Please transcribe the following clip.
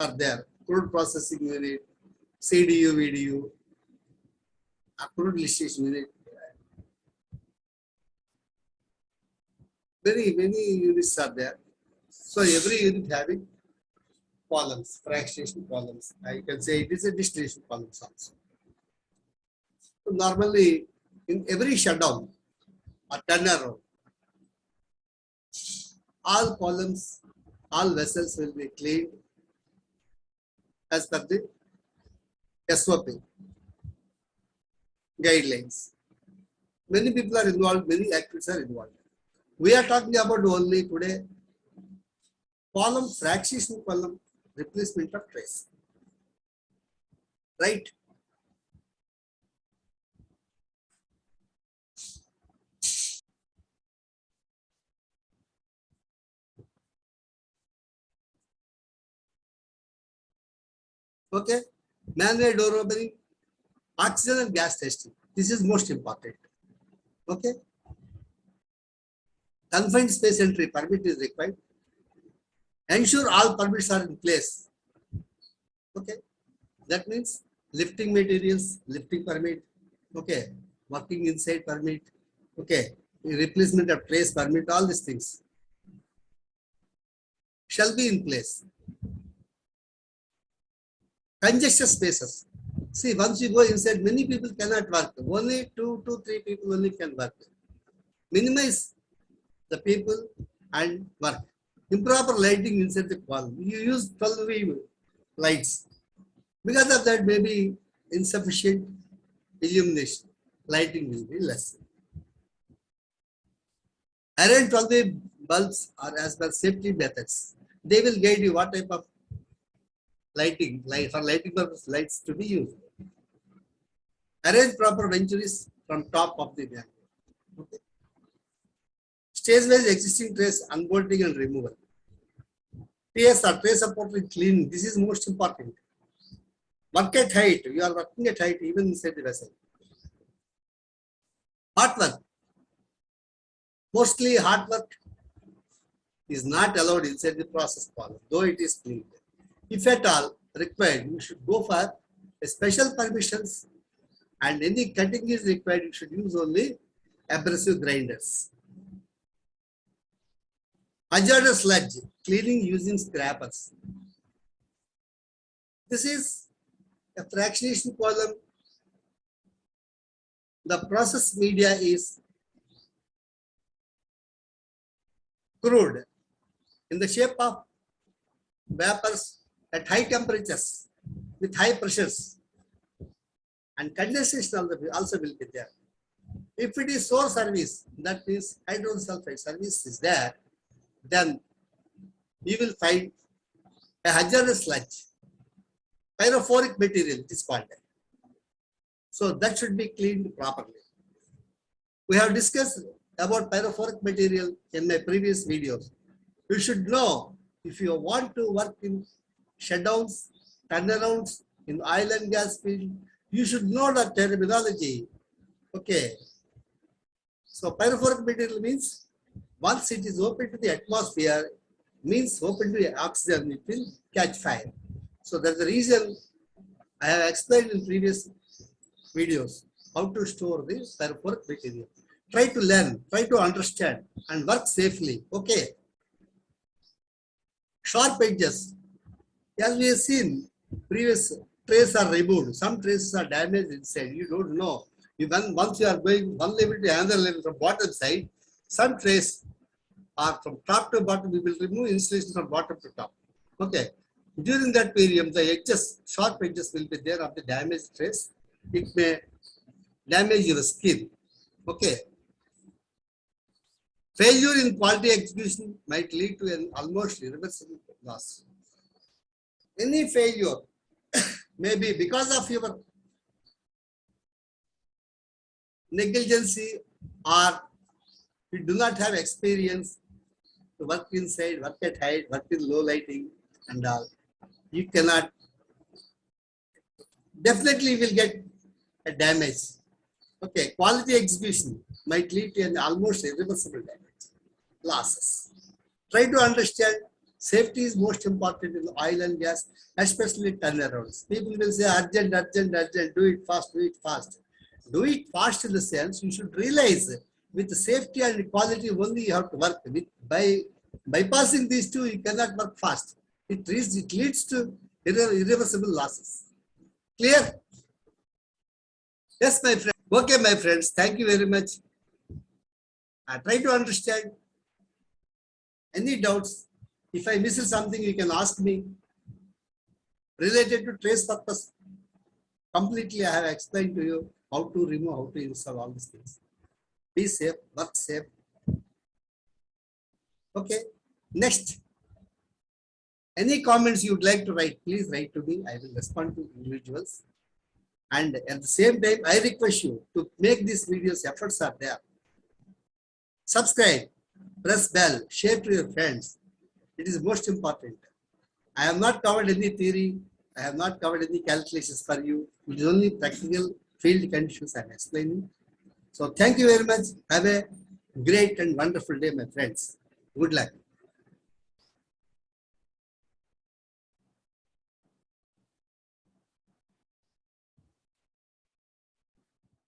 are there. Crude processing unit, CDU, VDU, crude listation unit. Many units are there. So every unit having columns, fractionation columns. I can say it is a distillation columns also. So normally, in every shutdown or turnaround, all columns, all vessels will be cleaned as per the SOP guidelines. Many people are involved, many actors are involved. We are talking about only today column, fractionation column, replacement of trace. Right? Okay. Man-made door opening, oxygen and gas testing. This is most important. Okay. Confined space entry permit is required. Ensure all permits are in place. Okay. That means lifting materials, lifting permit. Okay. Working inside permit. Okay. Replacement of trace permit, all these things shall be in place. Congested spaces. See, once you go inside, many people cannot work. Only 2 to 3 people only can work. Minimize the people and work. Improper lighting inside the column. You use 12V lights. Because of that, maybe insufficient illumination. Lighting will be less. Arrange 12V bulbs are as per safety methods. They will guide you what type of lighting, for lighting purpose, lights to be used. Arrange proper ventures from top of the van. Okay. Stage-wise existing trace unbolting and removal. TS or trace supporting cleaning. This is most important. Work at height. You are working at height even inside the vessel. Hot work. Mostly hot work is not allowed inside the process column, though it is cleaned. If at all required, you should go for a special permissions, and any cutting is required, you should use only abrasive grinders. Hazardous sludge, cleaning using scrappers. This is a fractionation column. The process media is crude in the shape of vapors at high temperatures with high pressures, and condensation also will be there. If it is source service, that means hydrogen sulfide service is there, then you will find a hazardous sludge, pyrophoric material, it is called. So that should be cleaned properly. We have discussed about pyrophoric material in my previous videos. You should know, if you want to work in shutdowns, turnarounds, in oil and gas field, you should know the terminology. Okay. So pyrophoric material means once it is open to the atmosphere, means open to the oxygen, it will catch fire. So that's the reason I have explained in previous videos how to store the pyrophoric material. Try to learn, try to understand and work safely. Okay. Sharp edges. As we have seen, previous traces are removed. Some traces are damaged inside. You don't know. Even once you are going one level to another level from bottom side, some traces are from top to bottom. We will remove insulation from bottom to top. Okay. During that period, the edges, sharp edges will be there of the damaged trace. It may damage your skin. Okay. Failure in quality execution might lead to an almost irreversible loss. Any failure may be because of your negligence, or you do not have experience to work inside, work at height, work in low lighting and all. You cannot, definitely will get a damage. Okay, quality execution might lead to an almost irreversible damage, losses. Try to understand Safety is most important in oil and gas, especially turnarounds. People will say urgent, urgent, urgent, do it fast, do it fast. Do it fast in the sense you should realize with safety and quality only you have to work. By bypassing these two, you cannot work fast. It leads to irreversible losses. Clear? Yes, my friend. Okay, my friends. Thank you very much. I try to understand. Any doubts? If I miss something, you can ask me. Related to trace purpose, completely I have explained to you how to remove, how to install all these things. Be safe, work safe. Okay. Next. Any comments you would like to write, please write to me. I will respond to individuals. And at the same time, I request you to make these videos, efforts are there. Subscribe, press bell, share to your friends. It is most important. I have not covered any theory. I have not covered any calculations for you. It is only practical field conditions I am explaining. So thank you very much. Have a great and wonderful day, my friends. Good luck.